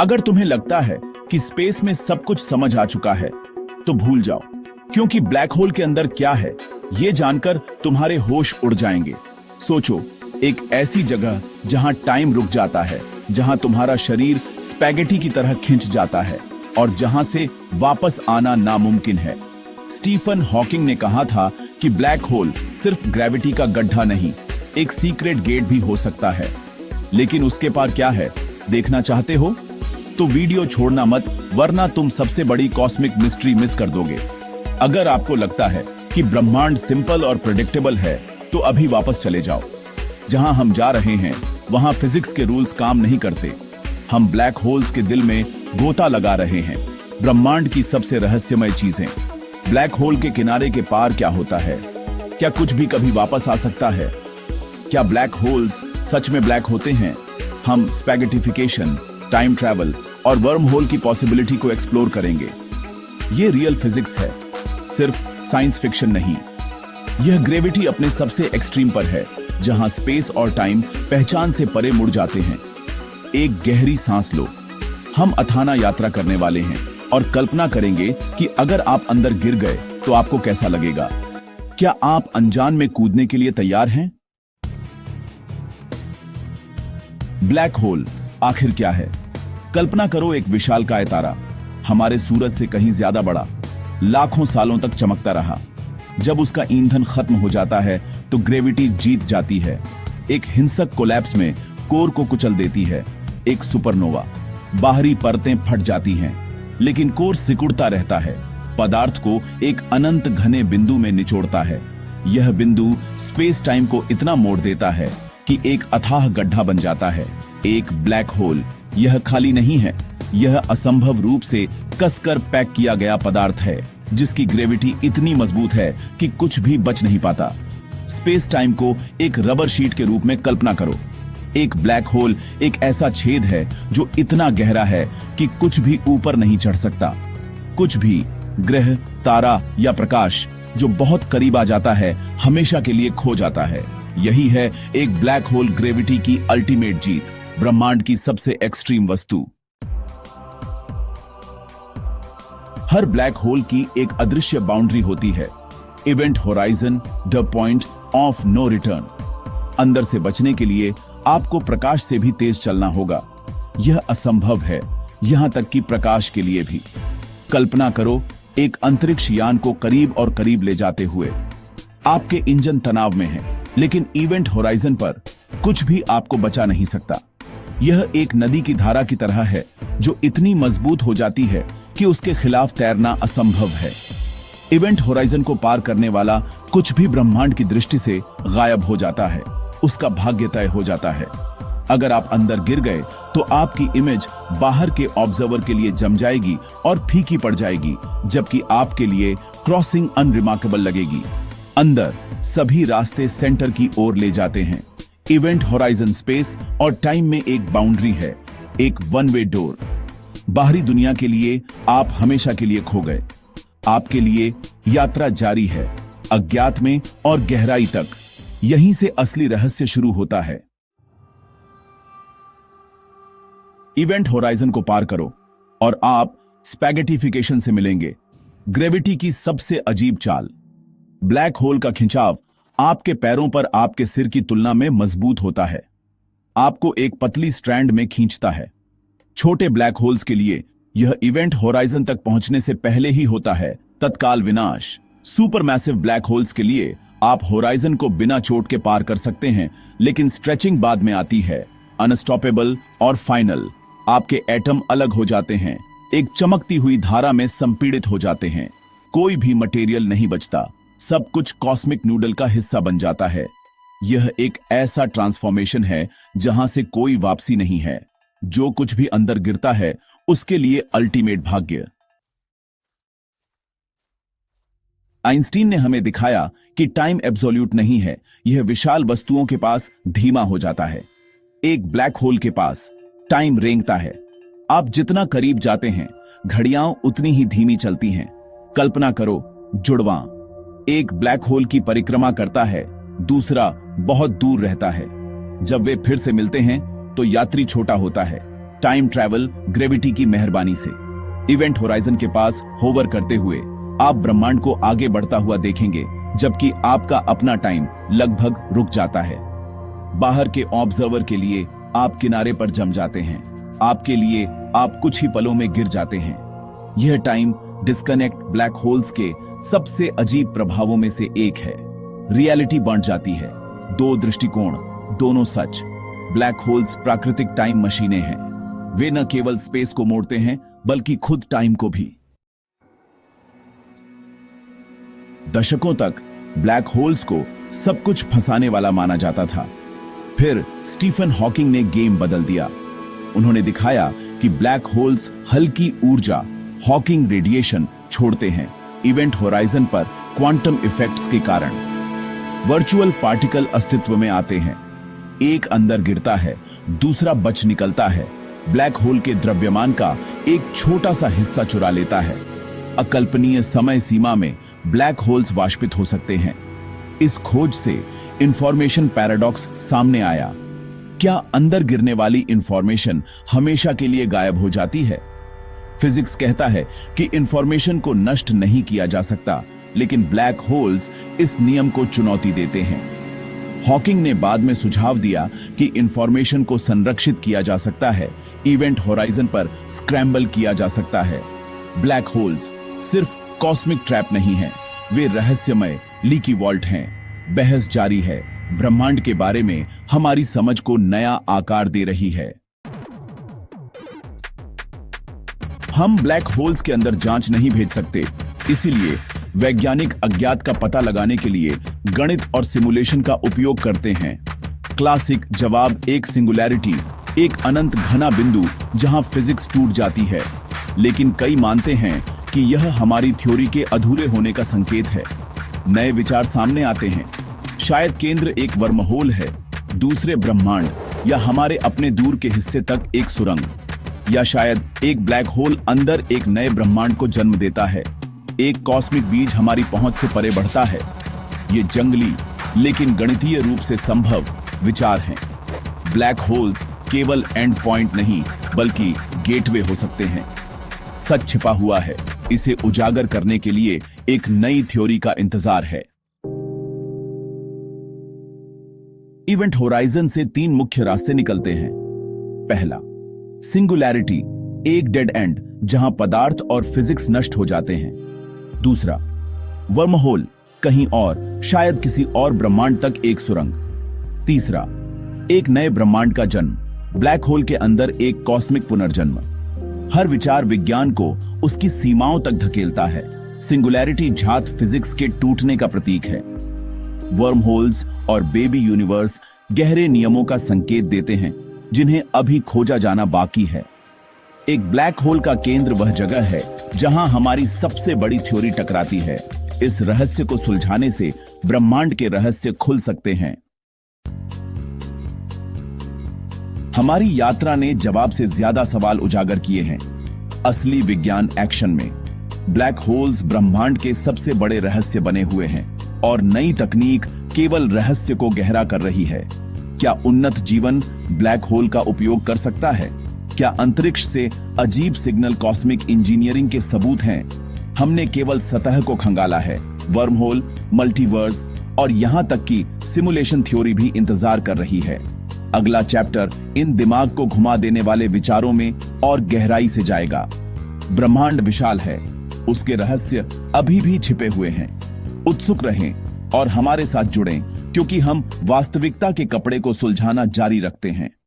अगर तुम्हें लगता है कि स्पेस में सब कुछ समझ आ चुका है तो भूल जाओ, क्योंकि ब्लैक होल के अंदर क्या है ये जानकर तुम्हारे होश उड़ जाएंगे। सोचो, एक ऐसी जगह जहां टाइम रुक जाता है, जहां तुम्हारा शरीर स्पैगेटी की तरह खिंच जाता है और जहां से वापस आना नामुमकिन है। स्टीफन हॉकिंग ने कहा था कि ब्लैक होल सिर्फ ग्रेविटी का गड्ढा नहीं, एक सीक्रेट गेट भी हो सकता है। लेकिन उसके पार क्या है, देखना चाहते हो? तो वीडियो छोड़ना मत, वरना तुम सबसे बड़ी कॉस्मिक मिस्ट्री मिस कर दोगे। अगर आपको लगता है कि ब्रह्मांड सिंपल और प्रेडिक्टेबल है तो अभी वापस चले जाओ। जहां हम जा रहे हैं वहां फिजिक्स के रूल्स काम नहीं करते। हम ब्लैक होल्स के दिल में गोता लगा रहे हैं, ब्रह्मांड की सबसे रहस्यमय चीजें। ब्लैक होल के किनारे के पार क्या होता है? क्या कुछ भी कभी वापस आ सकता है? क्या ब्लैक होल्स सच में ब्लैक होते हैं? हम स्पैगेटिफिकेशन, टाइम ट्रैवल और वर्म होल की पॉसिबिलिटी को एक्सप्लोर करेंगे। ये रियल फिजिक्स है, सिर्फ साइंस फिक्शन नहीं। यह ग्रेविटी अपने सबसे एक्सट्रीम पर है, जहां स्पेस और टाइम पहचान से परे मुड़ जाते हैं। एक गहरी सांस लो। हम अथाना यात्रा करने वाले हैं और कल्पना करेंगे कि अगर आप अंदर गिर गए तो आपको कैसा लगेगा। क्या आप अनजान में कूदने के लिए तैयार हैं? ब्लैक होल आखिर क्या है? कल्पना करो, एक विशालकाय तारा, हमारे सूरज से कहीं ज्यादा बड़ा, लाखों सालों तक चमकता रहा। जब उसका ईंधन खत्म हो जाता है तो ग्रेविटी जीत जाती है। एक हिंसक कोलैप्स में कोर को कुचल देती है, एक सुपरनोवा। बाहरी परतें फट जाती हैं, लेकिन कोर सिकुड़ता रहता है, पदार्थ को एक अनंत घने बिंदु में निचोड़ता है। यह बिंदु स्पेस टाइम को इतना मोड़ देता है कि एक अथाह गड्ढा बन जाता है, एक ब्लैक होल। यह खाली नहीं है, यह असंभव रूप से कसकर पैक किया गया पदार्थ है, जिसकी ग्रेविटी इतनी मजबूत है कि कुछ भी बच नहीं पाता। स्पेस टाइम को एक रबर शीट के रूप में कल्पना करो। एक ब्लैक होल एक ऐसा छेद है जो इतना गहरा है कि कुछ भी ऊपर नहीं चढ़ सकता। कुछ भी, ग्रह, तारा या प्रकाश, जो बहुत करीब आ जाता है हमेशा के लिए खो जाता है। यही है एक ब्लैक होल ग्रेविटी की अल्टीमेट जीत, ब्रह्मांड की सबसे एक्सट्रीम वस्तु। हर ब्लैक होल की एक अदृश्य बाउंड्री होती है, event horizon, the point of no return. अंदर से बचने के लिए आपको प्रकाश से भी तेज चलना होगा। यह असंभव है, यहां तक कि प्रकाश के लिए भी। कल्पना करो, एक अंतरिक्ष यान को करीब और करीब ले जाते हुए। आपके इंजन तनाव में हैं, लेकिन इवेंट होराइजन पर कुछ भी आपको बचा नहीं सकता। यह एक नदी की धारा की तरह है जो इतनी मजबूत हो जाती है कि उसके खिलाफ तैरना असंभव है। इवेंट होराइजन को पार करने वाला कुछ भी ब्रह्मांड की दृष्टि से गायब हो जाता है, उसका भाग्य तय हो जाता है। अगर आप अंदर गिर गए तो आपकी इमेज बाहर के ऑब्जर्वर के लिए जम जाएगी और फीकी पड़ जाएगी, जबकि आपके लिए क्रॉसिंग अनरिमार्केबल लगेगी। अंदर सभी रास्ते सेंटर की ओर ले जाते हैं। इवेंट होराइजन स्पेस और टाइम में एक बाउंड्री है, एक वन वे डोर। बाहरी दुनिया के लिए आप हमेशा के लिए खो गए। आपके लिए यात्रा जारी है, अज्ञात में और गहराई तक। यहीं से असली रहस्य शुरू होता है। इवेंट होराइजन को पार करो और आप स्पैगेटिफिकेशन से मिलेंगे, ग्रेविटी की सबसे अजीब चाल। ब्लैक होल का खिंचाव आपके पैरों पर आपके सिर की तुलना में मजबूत होता है, आपको एक पतली स्ट्रैंड में खींचता है। छोटे ब्लैक होल्स के लिए यह इवेंट होराइजन तक पहुंचने से पहले ही होता है तत्काल विनाश। सुपर मैसिव ब्लैक होल्स के लिए आप होराइजन को बिना चोट के पार कर सकते हैं, लेकिन स्ट्रेचिंग बाद में आती है, अनस्टॉपेबल और फाइनल। आपके एटम अलग हो जाते हैं, एक चमकती हुई धारा में संपीड़ित हो जाते हैं। कोई भी मटेरियल नहीं बचता, सब कुछ कॉस्मिक नूडल का हिस्सा बन जाता है। यह एक ऐसा ट्रांसफॉर्मेशन है जहां से कोई वापसी नहीं है। जो कुछ भी अंदर गिरता है उसके लिए अल्टीमेट भाग्य। आइंस्टीन ने हमें दिखाया कि टाइम एब्सोल्यूट नहीं है, यह विशाल वस्तुओं के पास धीमा हो जाता है। एक ब्लैक होल के पास टाइम रेंगता है। आप जितना करीब जाते हैं घड़ियां उतनी ही धीमी चलती हैं। कल्पना करो, जुड़वां, एक ब्लैक होल की परिक्रमा करता है, दूसरा बहुत दूर रहता है। जब वे फिर से मिलते हैं तो यात्री छोटा होता है, टाइम ट्रैवल ग्रेविटी की मेहरबानी से। इवेंट होराइजन के पास होवर करते हुए आप ब्रह्मांड को आगे बढ़ता हुआ देखेंगे, जबकि आपका अपना टाइम लगभग रुक जाता है। बाहर के ऑब्जर्वर के लिए आप किनारे पर जम जाते हैं, आपके लिए आप कुछ ही पलों में गिर जाते हैं। यह टाइम डिस्कनेक्ट ब्लैक होल्स के सबसे अजीब प्रभावों में से एक है। रियलिटी बढ़ जाती है, दो दृष्टिकोण, दोनों सच। ब्लैक होल्स प्राकृतिक टाइम मशीनें हैं। वे न केवल स्पेस को मोड़ते हैं, बल्कि खुद टाइम को भी। दशकों तक ब्लैक होल्स को सब कुछ फंसाने वाला माना जाता था। फिर स्टीफन हॉकिंग ने गेम बदल दिया। उन्होंने दिखाया कि ब्लैक होल्स हल्की ऊर्जा, हॉकिंग रेडिएशन छोड़ते हैं इवेंट होराइजन पर क्वांटम इफेक्ट्स के कारण। वर्चुअल पार्टिकल अस्तित्व में आते हैं, एक अंदर गिरता है, दूसरा बच निकलता है। ब्लैक होल के द्रव्यमान का एक छोटा सा हिस्सा चुरा लेता है। अकल्पनीय समय सीमा में ब्लैक होल्स वाष्पित हो सकते हैं। इस खोज से इंफॉर्मेशन पैराडॉक्स सामने आया। क्या अंदर गिरने वाली इंफॉर्मेशन हमेशा के लिए गायब हो जाती है? फिजिक्स कहता है कि इंफॉर्मेशन को नष्ट नहीं किया जा सकता, लेकिन ब्लैक होल्स इस नियम को चुनौती देते हैं। हॉकिंग ने बाद में सुझाव दिया कि इंफॉर्मेशन को संरक्षित किया जा सकता है, इवेंट होराइजन पर स्क्रैम्बल किया जा सकता है। ब्लैक होल्स सिर्फ कॉस्मिक ट्रैप नहीं है, वे रहस्यमय लीकी वॉल्ट हैं। बहस जारी है, ब्रह्मांड के बारे में हमारी समझ को नया आकार दे रही है। हम ब्लैक होल्स के अंदर जांच नहीं भेज सकते, इसीलिए वैज्ञानिक अज्ञात का पता लगाने के लिए गणित और सिमुलेशन का उपयोग करते हैं। क्लासिक जवाब एक सिंगुलैरिटी, एक अनंत घना बिंदु जहां फिजिक्स टूट जाती है। लेकिन कई मानते हैं कि यह हमारी थ्योरी के अधूरे होने का संकेत है। नए विचार सामने आते हैं। शायद केंद्र एक वर्महोल है, दूसरे ब्रह्मांड या हमारे अपने दूर के हिस्से तक एक सुरंग, या शायद एक ब्लैक होल अंदर एक नए ब्रह्मांड को जन्म देता है। एक कॉस्मिक बीज हमारी पहुंच से परे बढ़ता है। ये जंगली लेकिन गणितीय रूप से संभव विचार हैं। ब्लैक होल्स केवल एंड पॉइंट नहीं, बल्कि गेटवे हो सकते हैं। सच छिपा हुआ है, इसे उजागर करने के लिए एक नई थ्योरी का इंतजार है। इवेंट होराइजन से तीन मुख्य रास्ते निकलते हैं। पहला, सिंगुलैरिटी, एक डेड एंड जहां पदार्थ और फिजिक्स नष्ट हो जाते हैं। दूसरा, वर्महोल, कहीं और, शायद किसी और ब्रह्मांड तक एक सुरंग। तीसरा, एक नए ब्रह्मांड का जन्म, ब्लैक होल के अंदर एक कॉस्मिक पुनर्जन्म। हर विचार विज्ञान को उसकी सीमाओं तक धकेलता है। सिंगुलैरिटी झात फिजिक्स के टूटने का प्रतीक है। वर्म होल्स और बेबी यूनिवर्स गहरे नियमों का संकेत देते हैं जिन्हें अभी खोजा जाना बाकी है। एक ब्लैक होल का केंद्र वह जगह है जहां हमारी सबसे बड़ी थ्योरी टकराती है। इस रहस्य को सुलझाने से ब्रह्मांड के रहस्य खुल सकते हैं। हमारी यात्रा ने जवाब से ज्यादा सवाल उजागर किए हैं। असली विज्ञान एक्शन में। ब्लैक होल्स ब्रह्मांड के सबसे बड़े रहस्य बने हुए हैं और नई तकनीक केवल रहस्य को गहरा कर रही है। क्या उन्नत जीवन ब्लैक होल का उपयोग कर सकता है? क्या अंतरिक्ष से अजीब सिग्नल कॉस्मिक इंजीनियरिंग के सबूत हैं? हमने केवल सतह को खंगाला है। वर्महोल, मल्टीवर्स और यहां तक कि सिमुलेशन थ्योरी भी इंतजार कर रही है। अगला चैप्टर इन दिमाग को घुमा देने वाले विचारों में और गहराई से जाएगा। ब्रह्मांड विशाल है, उसके रहस्य अभी भी छिपे हुए हैं। उत्सुक रहें और हमारे साथ जुड़ें, क्योंकि हम वास्तविकता के कपड़े को सुलझाना जारी रखते हैं।